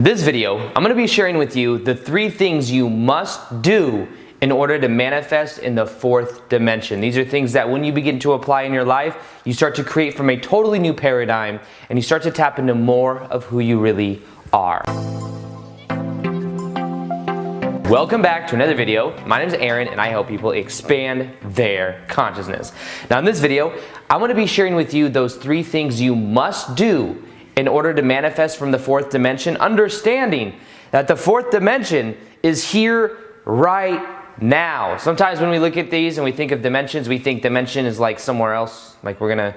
This video, I'm going to be sharing with you the 3 things you must do in order to manifest in the 4th dimension. These are things that when you begin to apply in your life, you start to create from a totally new paradigm and you start to tap into more of who you really are. Welcome back to another video. My name is Aaron and I help people expand their consciousness. Now in this video, I'm going to be sharing with you those 3 things you must do in order to manifest from the 4th dimension, understanding that the 4th dimension is here right now. Sometimes when we look at these and we think of dimensions, we think dimension is like somewhere else, like we're gonna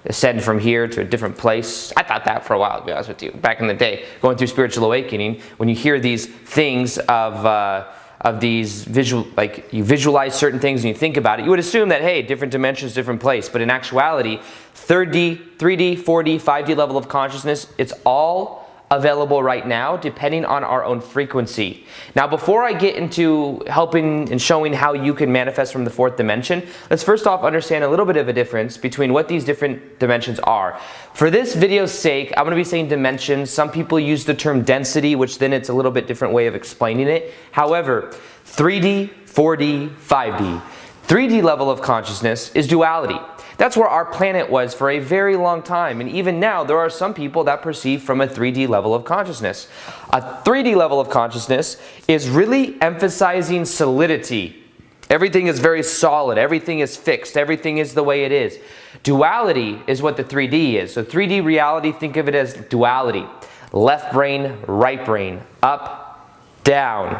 ascend from here to a different place. I thought that for a while, to be honest with you, back in the day, going through spiritual awakening. When you hear these things of these visual, like you visualize certain things and you think about it, you would assume that, hey, different dimensions, different place. But in actuality, 3D, 4D, 5D level of consciousness, it's all available right now depending on our own frequency. Now before I get into helping and showing how you can manifest from the 4th dimension, let's first off understand a little bit of a difference between what these different dimensions are. For this video's sake, I'm going to be saying dimensions. Some people use the term density, which then it's a little bit different way of explaining it. However, 3D, 4D, 5D. 3D level of consciousness is duality. That's where our planet was for a very long time, and even now there are some people that perceive from a 3D level of consciousness. A 3D level of consciousness is really emphasizing solidity. Everything is very solid, everything is fixed, everything is the way it is. Duality is what the 3D is. So 3D reality, think of it as duality. Left brain, right brain, up, down,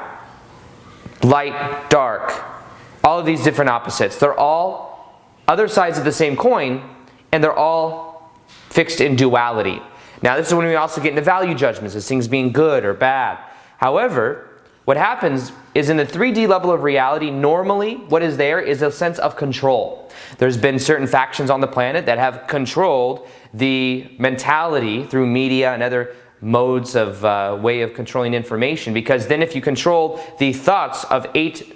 light, dark, all of these different opposites. They're all other sides of the same coin, and they're all fixed in duality. Now this is when we also get into value judgments, as things being good or bad. However, what happens is in the 3D level of reality, normally what is there is a sense of control. There's been certain factions on the planet that have controlled the mentality through media and other modes of way of controlling information, because then if you control the thoughts of 8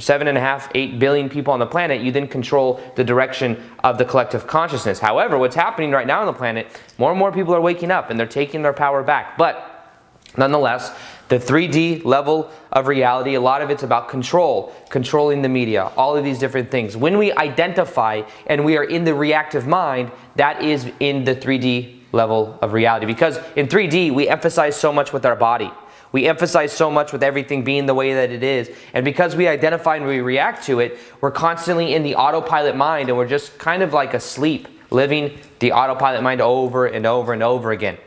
billion people on the planet, you then control the direction of the collective consciousness. However, what's happening right now on the planet, more and more people are waking up and they're taking their power back. But nonetheless, the 3D level of reality, a lot of it's about control, controlling the media, all of these different things. When we identify and we are in the reactive mind, that is in the 3D level of reality, because in 3D we emphasize so much with our body. We emphasize so much with everything being the way that it is, and because we identify and we react to it, we're constantly in the autopilot mind and we're just kind of like asleep, living the autopilot mind over and over and over again.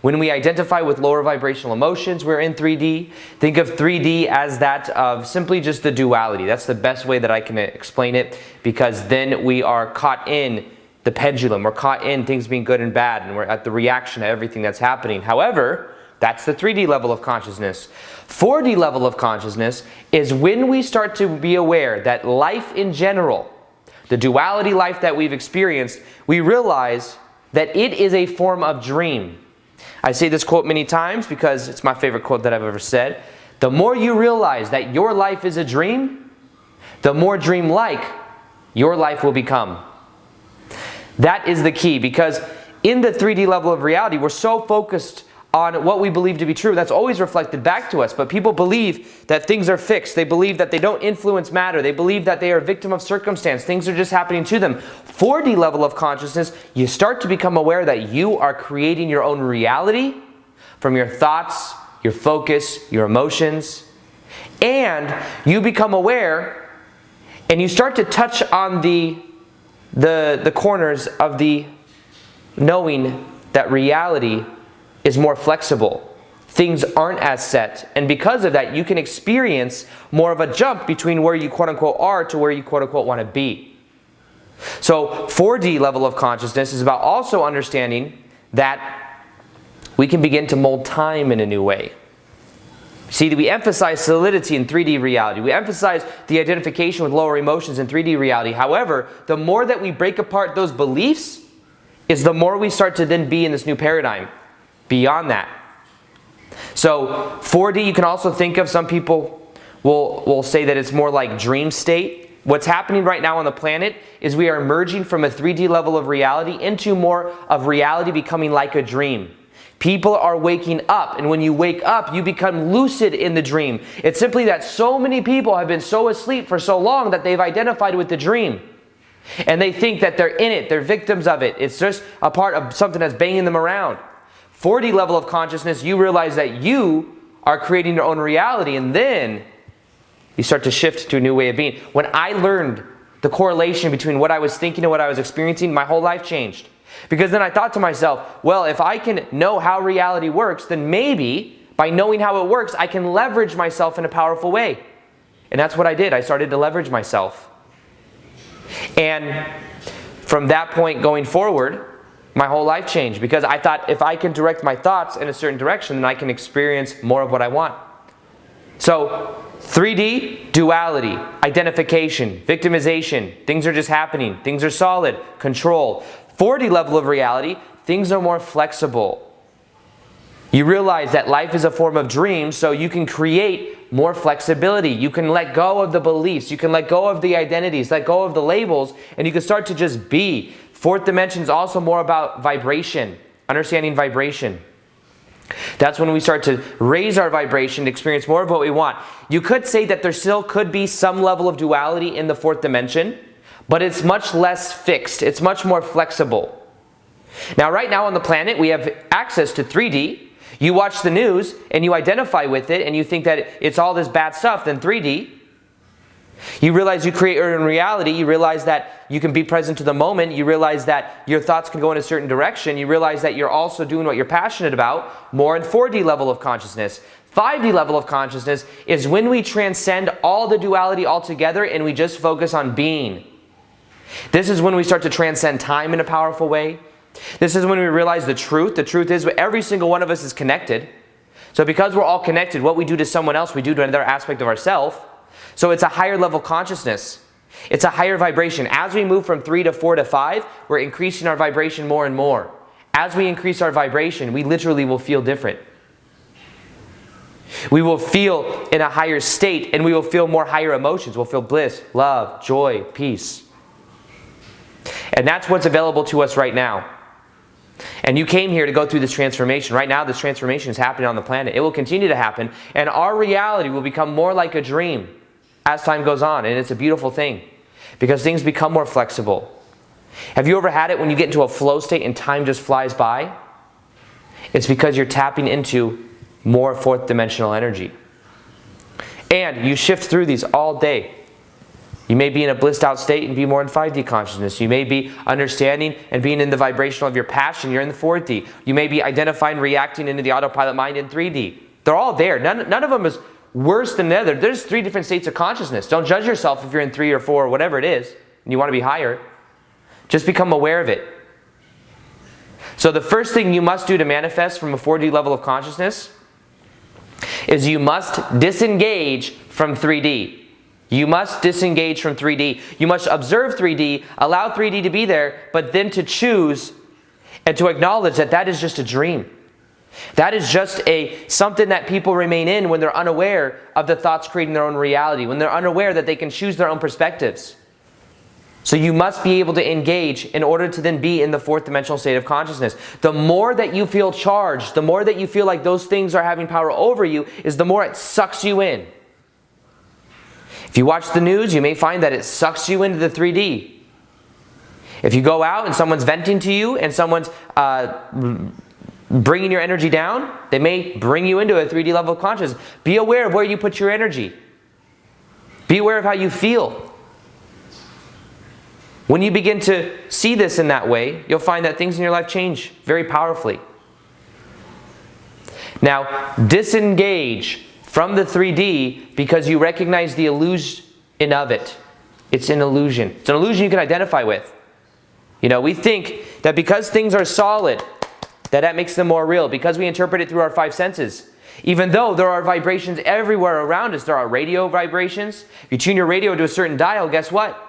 When we identify with lower vibrational emotions, we're in 3D. Think of 3D as that of simply just the duality. That's the best way that I can explain it, because then we are caught in the pendulum. We're caught in things being good and bad, and we're at the reaction of everything that's happening. However, that's the 3D level of consciousness. 4D level of consciousness is when we start to be aware that life in general, the duality life that we've experienced, we realize that it is a form of dream. I say this quote many times because it's my favorite quote that I've ever said. The more you realize that your life is a dream, the more dreamlike your life will become. That is the key, because in the 3D level of reality, we're so focused on what we believe to be true. That's always reflected back to us. But people believe that things are fixed. They believe that they don't influence matter. They believe that they are a victim of circumstance. Things are just happening to them. 4D level of consciousness, you start to become aware that you are creating your own reality from your thoughts, your focus, your emotions. And you become aware and you start to touch on the corners of the knowing that reality is more flexible. Things aren't as set, and because of that you can experience more of a jump between where you quote-unquote are to where you quote-unquote want to be. So 4D level of consciousness is about also understanding that we can begin to mold time in a new way. See, we emphasize solidity in 3D reality. We emphasize the identification with lower emotions in 3D reality. However, the more that we break apart those beliefs is the more we start to then be in this new paradigm beyond that. So 4D, you can also think of, some people will say that it's more like dream state. What's happening right now on the planet is we are emerging from a 3D level of reality into more of reality becoming like a dream. People are waking up, and when you wake up, you become lucid in the dream. It's simply that so many people have been so asleep for so long that they've identified with the dream. And they think that they're in it, they're victims of it. It's just a part of something that's banging them around. 4D level of consciousness, you realize that you are creating your own reality, and then you start to shift to a new way of being. When I learned the correlation between what I was thinking and what I was experiencing, my whole life changed. Because then I thought to myself, well, if I can know how reality works, then maybe by knowing how it works, I can leverage myself in a powerful way. And that's what I did. I started to leverage myself. And from that point going forward, my whole life changed, because I thought if I can direct my thoughts in a certain direction, then I can experience more of what I want. So 3D, duality, identification, victimization, things are just happening, things are solid, control. 4D level of reality, things are more flexible. You realize that life is a form of dream, so you can create more flexibility. You can let go of the beliefs, you can let go of the identities, let go of the labels, and you can start to just be. Fourth dimension is also more about vibration, understanding vibration. That's when we start to raise our vibration to experience more of what we want. You could say that there still could be some level of duality in the fourth dimension, but it's much less fixed. It's much more flexible. Now, right now on the planet, we have access to 3D. You watch the news and you identify with it and you think that it's all this bad stuff, then 3D. You realize you create your own reality. You realize that you can be present to the moment. You realize that your thoughts can go in a certain direction. You realize that you're also doing what you're passionate about, more in 4D level of consciousness. 5D level of consciousness is when we transcend all the duality altogether and we just focus on being. This is when we start to transcend time in a powerful way. This is when we realize the truth. The truth is every single one of us is connected. So because we're all connected, what we do to someone else, we do to another aspect of ourselves. So it's a higher level consciousness. It's a higher vibration. As we move from 3 to 4 to 5, we're increasing our vibration more and more. As we increase our vibration, we literally will feel different. We will feel in a higher state, and we will feel more higher emotions. We'll feel bliss, love, joy, peace. And that's what's available to us right now. And you came here to go through this transformation. Right now, this transformation is happening on the planet. It will continue to happen, and our reality will become more like a dream as time goes on, and it's a beautiful thing because things become more flexible. Have you ever had it when you get into a flow state and time just flies by? It's because you're tapping into more fourth dimensional energy. And you shift through these all day. You may be in a blissed out state and be more in 5D consciousness. You may be understanding and being in the vibrational of your passion. You're in the 4D. You may be identifying, reacting into the autopilot mind in 3D. They're all there. None of them is worse than the other. There's 3 different states of consciousness. Don't judge yourself if you're in 3 or 4 or whatever it is and you want to be higher. Just become aware of it. So the first thing you must do to manifest from a 4D level of consciousness is you must disengage from 3D. You must disengage from 3D. You must observe 3D, allow 3D to be there, but then to choose and to acknowledge that that is just a dream. That is just something that people remain in when they're unaware of the thoughts creating their own reality, when they're unaware that they can choose their own perspectives. So you must be able to engage in order to then be in the fourth dimensional state of consciousness. The more that you feel charged, the more that you feel like those things are having power over you, is the more it sucks you in. If you watch the news, you may find that it sucks you into the 3D. If you go out and someone's venting to you and someone's bringing your energy down, they may bring you into a 3D level of consciousness. Be aware of where you put your energy. Be aware of how you feel. When you begin to see this in that way, you'll find that things in your life change very powerfully. Now, disengage from the 3D because you recognize the illusion of it. It's an illusion. It's an illusion you can identify with. You know, we think that because things are solid, that makes them more real, because we interpret it through our 5 senses. Even though there are vibrations everywhere around us, there are radio vibrations. If you tune your radio to a certain dial, guess what?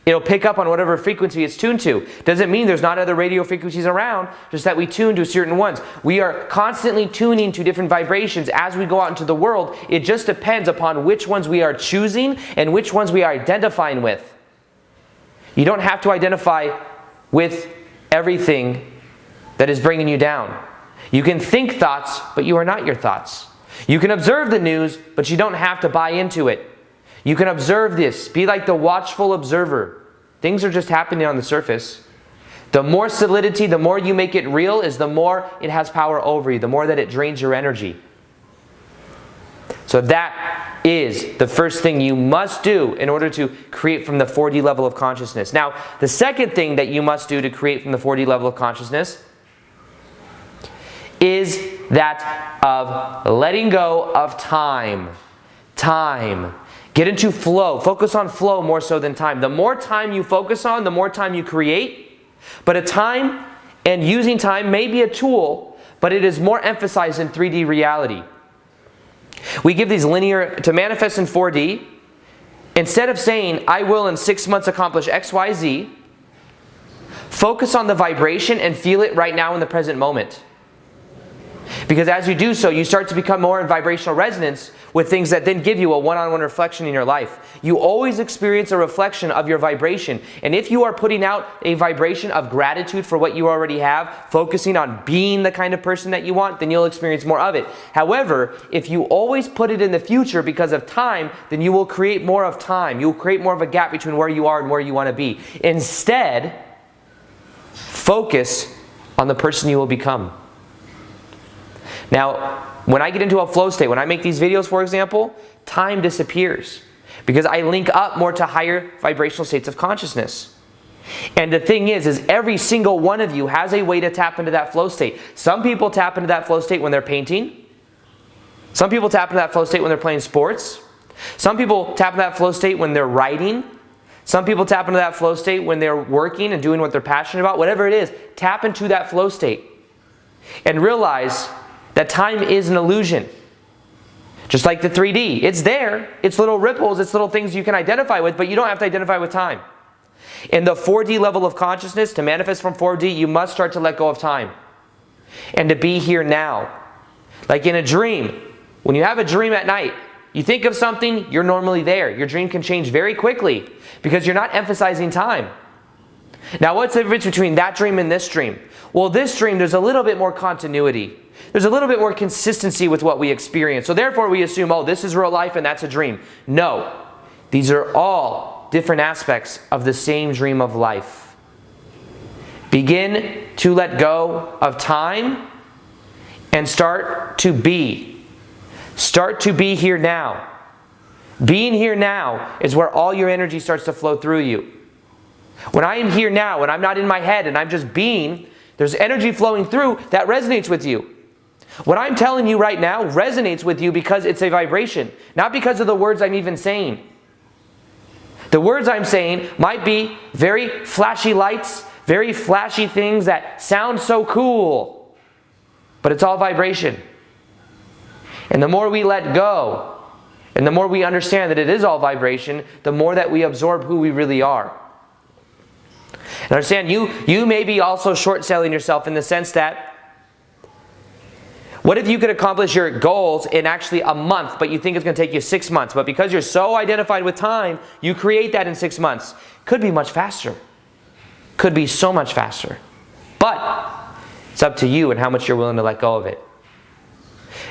It'll pick up on whatever frequency it's tuned to. Doesn't mean there's not other radio frequencies around, just that we tune to certain ones. We are constantly tuning to different vibrations as we go out into the world. It just depends upon which ones we are choosing and which ones we are identifying with. You don't have to identify with everything that is bringing you down. You can think thoughts, but you are not your thoughts. You can observe the news, but you don't have to buy into it. You can observe this. Be like the watchful observer. Things are just happening on the surface. The more solidity, the more you make it real, is the more it has power over you, the more that it drains your energy. So that is the first thing you must do in order to create from the 4D level of consciousness. Now, the second thing that you must do to create from the 4D level of consciousness is that of letting go of time. Time. Get into flow. Focus on flow more so than time. The more time you focus on, the more time you create. But a time and using time may be a tool, but it is more emphasized in 3D reality. We give these linear, to manifest in 4D, instead of saying, I will in 6 months accomplish X, Y, Z, focus on the vibration and feel it right now in the present moment. Because as you do so, you start to become more in vibrational resonance with things that then give you a one-on-one reflection in your life. You always experience a reflection of your vibration. And if you are putting out a vibration of gratitude for what you already have, focusing on being the kind of person that you want, then you'll experience more of it. However, if you always put it in the future because of time, then you will create more of time. You will create more of a gap between where you are and where you want to be. Instead, focus on the person you will become. Now, when I get into a flow state, when I make these videos, for example, time disappears because I link up more to higher vibrational states of consciousness. And the thing is every single one of you has a way to tap into that flow state. Some people tap into that flow state when they're painting. Some people tap into that flow state when they're playing sports. Some people tap into that flow state when they're writing. Some people tap into that flow state when they're working and doing what they're passionate about. Whatever it is, tap into that flow state and realize that time is an illusion. Just like the 3D. It's there. It's little ripples. It's little things you can identify with, but you don't have to identify with time. In the 4D level of consciousness, to manifest from 4D, you must start to let go of time. And to be here now. Like in a dream. When you have a dream at night, you think of something, you're normally there. Your dream can change very quickly because you're not emphasizing time. Now, what's the difference between that dream and this dream? Well, this dream, there's a little bit more continuity. There's a little bit more consistency with what we experience. So therefore we assume, oh, this is real life and that's a dream. No, these are all different aspects of the same dream of life. Begin to let go of time and start to be. Start to be here now. Being here now is where all your energy starts to flow through you. When I am here now, when I'm not in my head and I'm just being, there's energy flowing through that resonates with you. What I'm telling you right now resonates with you because it's a vibration, not because of the words I'm even saying. The words I'm saying might be very flashy lights, very flashy things that sound so cool, but it's all vibration. And the more we let go, and the more we understand that it is all vibration, the more that we absorb who we really are. And understand, you may be also short-selling yourself in the sense that what if you could accomplish your goals in actually a month, but you think it's going to take you 6 months, but because you're so identified with time, you create that in 6 months. Could be much faster. Could be so much faster. But it's up to you and how much you're willing to let go of it.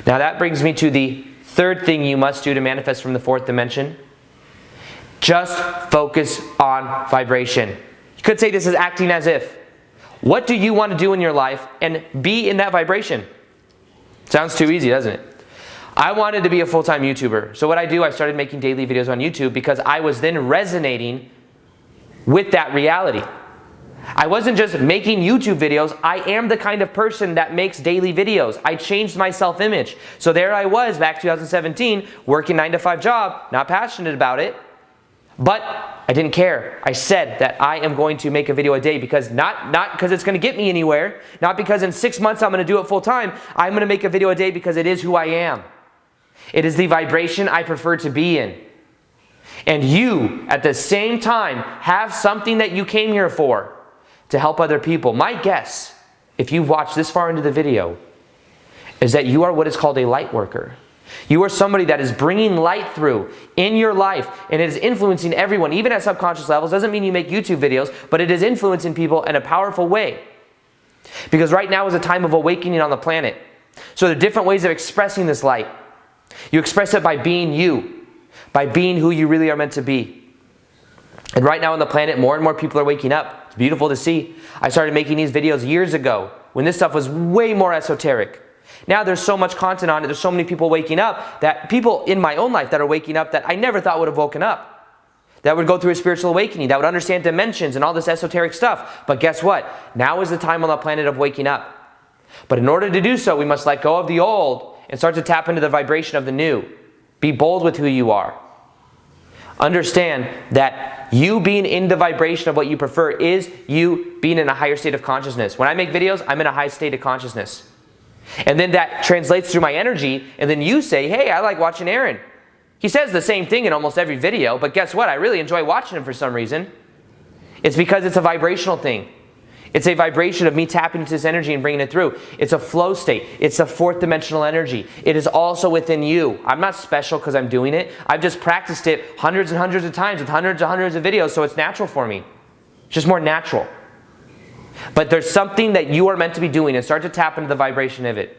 Now that brings me to the third thing you must do to manifest from the fourth dimension. Just focus on vibration. You could say this is acting as if. What do you want to do in your life and be in that vibration? Sounds too easy, doesn't it? I wanted to be a full-time YouTuber. So what I started making daily videos on YouTube because I was then resonating with that reality. I wasn't just making YouTube videos. I am the kind of person that makes daily videos. I changed my self-image. So there I was back 2017, working 9-to-5 job, not passionate about it. But I didn't care. I said that I am going to make a video a day because not because it's going to get me anywhere, not because in 6 months I'm going to do it full time. I'm going to make a video a day because it is who I am. It is the vibration I prefer to be in. And you, at the same time, have something that you came here for, to help other people. My guess, if you've watched this far into the video, is that you are what is called a light worker. You are somebody that is bringing light through in your life, and it is influencing everyone, even at subconscious levels. Doesn't mean you make YouTube videos, but it is influencing people in a powerful way. Because right now is a time of awakening on the planet. So there are different ways of expressing this light. You express it by being you, by being who you really are meant to be. And right now on the planet, more and more people are waking up. It's beautiful to see. I started making these videos years ago when this stuff was way more esoteric. Now there's so much content on it, there's so many people waking up, that people in my own life that are waking up that I never thought would have woken up. That would go through a spiritual awakening, that would understand dimensions and all this esoteric stuff. But guess what? Now is the time on the planet of waking up. But in order to do so, we must let go of the old and start to tap into the vibration of the new. Be bold with who you are. Understand that you being in the vibration of what you prefer is you being in a higher state of consciousness. When I make videos, I'm in a high state of consciousness. And then that translates through my energy, and then you say, hey, I like watching Aaron. He says the same thing in almost every video, but guess what? I really enjoy watching him for some reason. It's because it's a vibrational thing. It's a vibration of me tapping into this energy and bringing it through. It's a flow state. It's a fourth dimensional energy. It is also within you. I'm not special because I'm doing it. I've just practiced it hundreds and hundreds of times with hundreds and hundreds of videos, so it's natural for me. It's just more natural. But there's something that you are meant to be doing, and start to tap into the vibration of it.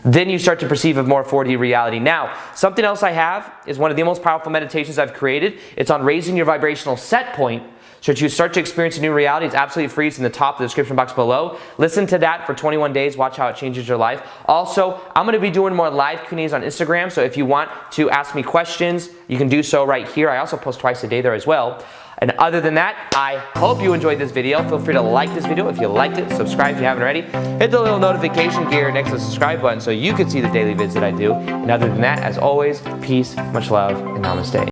Then you start to perceive a more 4D reality. Now, something else I have is one of the most powerful meditations I've created. It's on raising your vibrational set point so that you start to experience a new reality. It's absolutely free. It's in the top of the description box below. Listen to that for 21 days. Watch how it changes your life. Also, I'm going to be doing more live Q&As on Instagram, so if you want to ask me questions, you can do so right here. I also post twice a day there as well. And other than that, I hope you enjoyed this video. Feel free to like this video if you liked it. Subscribe if you haven't already. Hit the little notification gear next to the subscribe button so you can see the daily vids that I do. And other than that, as always, peace, much love, and namaste.